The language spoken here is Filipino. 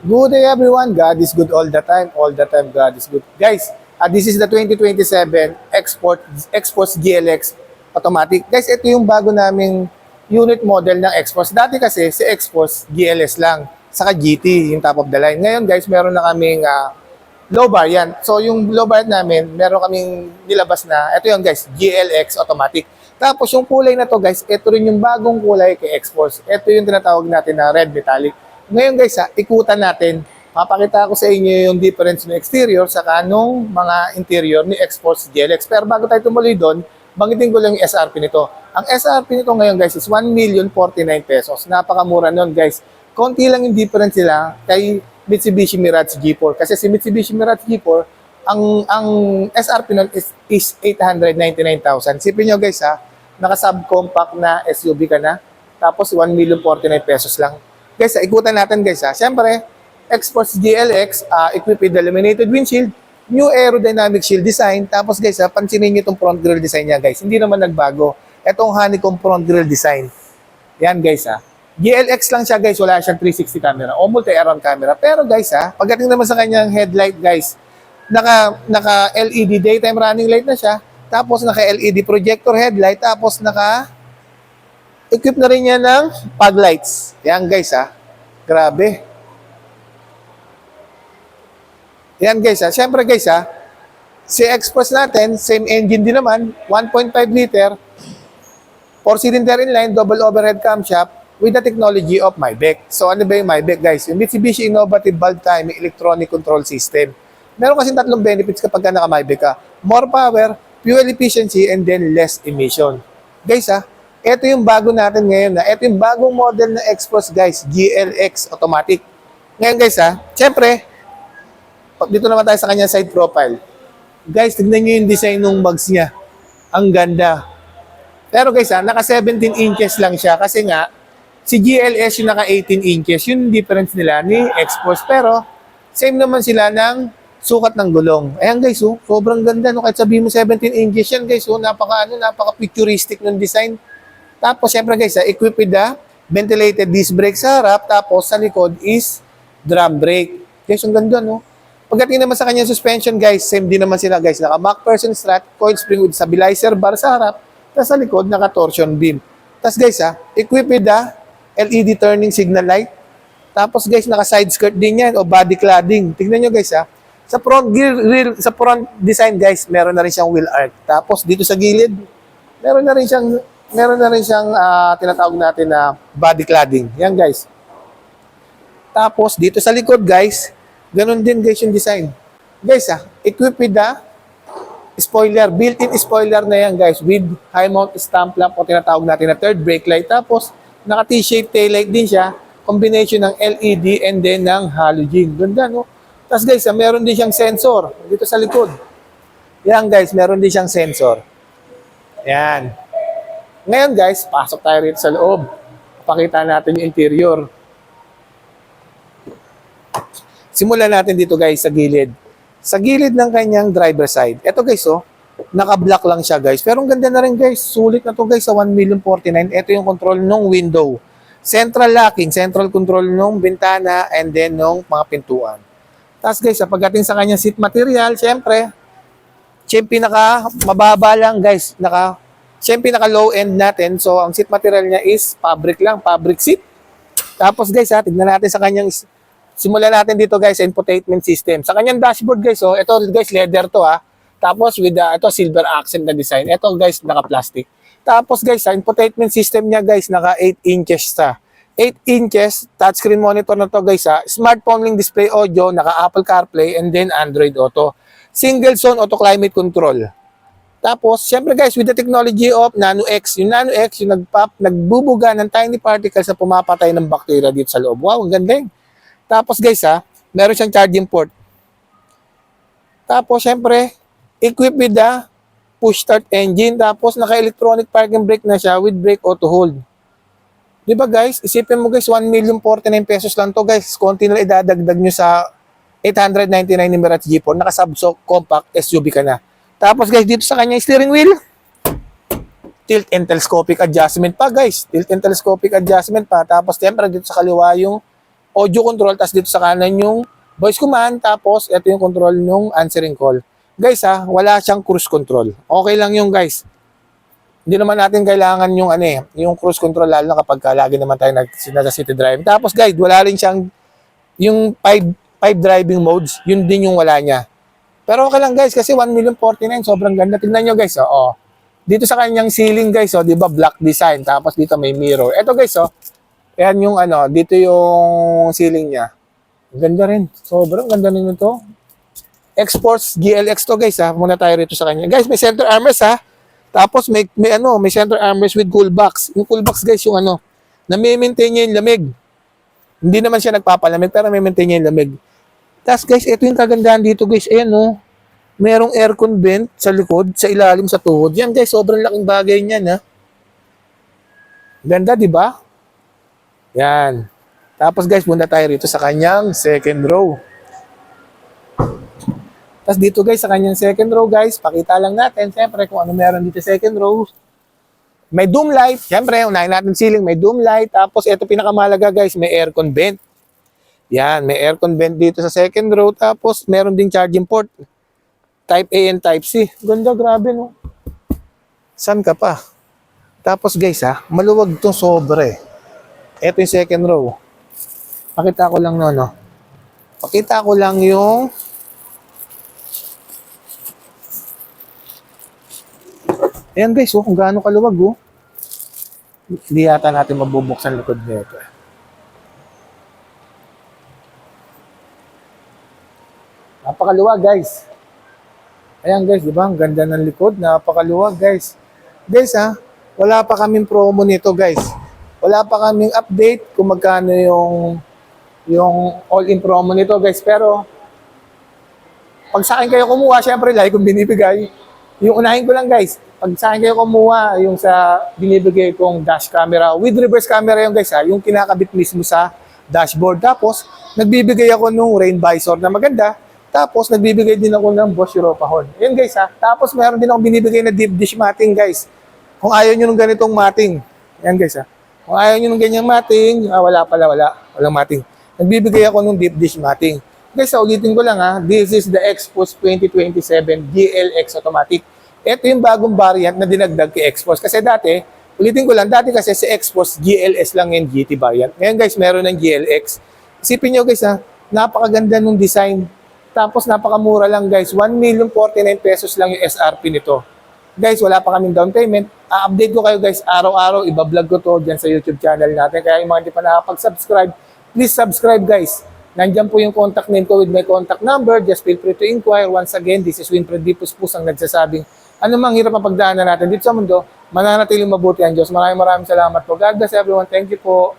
Good day everyone. God is good all the time. All the time God is good. Guys, this is the 2027 Xforce GLX automatic. Guys, ito yung bago naming unit model ng Xforce. Dati kasi si Xforce GLS lang, saka GT yung top of the line. Ngayon guys, meron na kaming low variant. So yung low variant namin, meron kaming nilabas na, ito yung guys, GLX automatic. Tapos yung kulay na to guys, ito rin yung bagong kulay kay Xforce. Ito yung tinatawag natin na red metallic. Ngayon guys, ikutan natin. Papakita ko sa inyo yung difference ng exterior sa kanong mga interior ni Xforce GLX. Pero bago tayo tumuloy doon, banggitin ko lang yung SRP nito. Ang SRP nito ngayon guys is 1,049,000 pesos. Napakamura nun guys. Konti lang yung difference nila kay Mitsubishi Mirage G4. Kasi si Mitsubishi Mirage G4, ang SRP nun is 899,000. Sipin nyo guys naka-subcompact na SUV ka na. Tapos 1,049,000 pesos lang. Guys, ikutan natin guys Siyempre, Xforce GLX, equipped with illuminated windshield, new aerodynamic shield design. Tapos guys, pansinin nyo itong front grille design niya guys. Hindi naman nagbago. Itong honeycomb front grille design. Yan guys GLX lang siya guys, wala siyang 360 camera o multi-around camera. Pero guys pagdating naman sa kanyang headlight guys, naka LED daytime running light na siya. Tapos naka LED projector headlight. Tapos equip na rin niya ng fog lights. Yan guys Grabe. Yan guys Siyempre guys si Xforce natin, same engine din naman, 1.5 liter, 4-cylinder inline, double overhead camshaft with the technology of Maybach. So ano ba yung Maybach guys? Yung Mitsubishi Innovative Valve Timing Electronic Control System. Meron kasi tatlong benefits kapag naka-Maybach ka. More power, fuel efficiency, and then less emission. Guys ito yung bago natin ngayon ito yung bagong model na Xforce guys, GLX automatic. Ngayon guys syempre, dito naman tayo sa kanyang side profile. Guys, tignan nyo yung design ng mugs niya. Ang ganda. Pero guys naka 17 inches lang siya kasi nga, si GLS yung naka 18 inches. Yung difference nila ni Xforce. Pero, same naman sila ng sukat ng gulong. Ayan guys, sobrang ganda. Kahit sabihin mo 17 inches yan guys, napaka-futuristic ng design. Tapos, syempre guys, equipped with the ventilated disc brake sa harap. Tapos, sa likod is drum brake. Guys, ang ganda, no? Pagdating naman sa kanyang suspension, guys, same din naman sila, guys. Naka-MacPherson strut, coil spring with stabilizer bar sa harap. Tapos, sa likod, naka-torsion beam. Tapos, guys, equipped with the LED turning signal light. Tapos, guys, naka-side skirt din yan o body cladding. Tingnan nyo, guys, Sa front grill, sa front design, guys, meron na rin siyang wheel arch. Tapos, dito sa gilid, meron na rin siyang tinatawag natin na body cladding. Yan guys. Tapos dito sa likod guys, ganun din guys yung design. Guys equipped with the spoiler, built-in spoiler na yan guys with high mount stamp lamp o tinatawag natin na third brake light. Tapos naka T-shaped tail light din siya, combination ng LED and then ng halogen. Ganda no? Tapos guys meron din siyang sensor dito sa likod. Yan guys, meron din siyang sensor. Yan. Ngayon guys, pasok tayo rito sa loob. Pakita natin yung interior. Simulan natin dito guys sa gilid. Sa gilid ng kanyang driver side. Ito guys naka-black lang siya guys. Pero ang ganda na rin guys. Sulit na to guys sa 1,049,000. Ito yung control ng window. Central locking, central control ng bintana and then ng mga pintuan. Tapos guys, pagdating sa kanyang seat material, syempre pinaka mababa lang guys. Siyempre, naka-low end natin. So, ang seat material niya is fabric lang, fabric seat. Tapos guys, tignan natin sa kanyang, simulan natin dito guys, infotainment system. Sa kanyang dashboard guys, ito guys, leather to Tapos with ito silver accent na design. Ito guys, naka-plastic. Tapos guys, sa infotainment system niya guys, naka 8 inches 8 inches, touchscreen monitor na to guys Smartphone link display audio, naka Apple CarPlay, and then Android Auto. Single zone auto climate control. Tapos, syempre guys, with the technology of Nano X. Yung Nano X, yung nagbubuga ng tiny particles na pumapatay ng bacteria dito sa loob. Wow, ang ganda. Tapos guys, meron siyang charging port. Tapos, syempre, equipped with the push start engine. Tapos, naka-electronic parking brake na siya with brake auto hold. Diba guys, isipin mo guys, 1,049,000 pesos lang to guys. Konti na idadagdag nyo sa 899 ni Mirage G4. Naka-sub compact SUV ka na. Tapos guys, dito sa kanyang steering wheel, tilt and telescopic adjustment pa guys. Tilt and telescopic adjustment pa. Tapos siyempre dito sa kaliwa yung audio control, tapos dito sa kanan yung voice command, tapos ito yung control ng answering call. Guys wala siyang cruise control. Okay lang yung guys. Hindi naman natin kailangan yung yung cruise control lalo na kapag lagi naman tayo nasa city driving. Tapos guys, wala rin siyang yung 5 driving modes, yun din yung wala niya. Pero okay lang guys kasi 1,049,000 sobrang ganda. Tingnan nyo guys, dito sa kanyang ceiling guys, 'di ba, black design. Tapos dito may mirror. Ito guys, ayan yung dito yung ceiling niya. Ganda rin. Sobrang ganda rin ito. X-Force GLX to guys Muna tayo rito sa kanya. Guys, may center armrest Tapos may center armrest with cool box. Yung cool box guys, yung na-maintain niya yung lamig. Hindi naman siya nagpapalamig pero may maintain niya yung lamig. Tapos guys, ito yung kagandahan dito guys. Ayan merong aircon vent sa likod, sa ilalim sa tuhod. Yan guys, sobrang laking bagay niyan Ganda, di ba? Yan. Tapos guys, muna tayo rito sa kanyang second row. Tapos dito guys, sa kanyang second row guys, pakita lang natin, siyempre kung ano meron dito sa second row. May doom light, siyempre, unahin natin ceiling, may doom light. Tapos ito pinakamalaga guys, may aircon vent. Yan, may aircon vent dito sa second row. Tapos meron ding charging port. Type A and Type C. Ganda, grabe no. San ka pa? Tapos guys maluwag itong sobre. Ito yung second row. Pakita ko lang Pakita ko lang yung ayan guys, kung gaano kaluwag Hindi yata natin mabubuksan likod nito Napakaluwag guys. Ayan guys, di ba? Ang ganda ng likod. Napakaluwag guys. Guys wala pa kaming promo nito guys. Wala pa kaming update kung magkano yung all-in promo nito guys. Pero pag sa akin kayo kumuha, syempre like kung binibigay. Yung unahin ko lang guys. Pag sa akin kayo kumuha, yung sa binibigay kong dash camera, with reverse camera yung guys yung kinakabit mismo sa dashboard. Tapos, nagbibigay ako nung rain visor na maganda. Tapos, nagbibigay din ako ng Bosch Europa horn. Yun guys Tapos, meron din ako binibigay na deep dish matting guys. Kung ayaw nyo ng ganitong matting. Yan guys Kung ayaw nyo ng ganyang matting, walang matting. Nagbibigay ako ng deep dish matting. Guys, ulitin ko lang this is the Xforce 2027 GLX automatic. Ito yung bagong variant na dinagdag kay Xforce. Kasi dati, ulitin ko lang, dati kasi si Xforce GLS lang yung GT variant. Ngayon guys, meron ng GLX. Isipin nyo guys napakaganda nung design. Tapos napakamura lang guys, 1,049,000 lang yung SRP nito. Guys, wala pa kaming down payment. Update ko kayo guys, araw-araw, ibablog ko to dyan sa YouTube channel natin. Kaya yung mga hindi pa nakapag-subscribe, please subscribe guys. Nandyan po yung contact name ko with my contact number. Just feel free to inquire. Once again, this is Winfred D. Puspus ang nagsasabing, ano mang hirap ang pagdaanan natin dito sa mundo, mananatiling mabuti ang Diyos. Maraming salamat po. God bless everyone. Thank you po.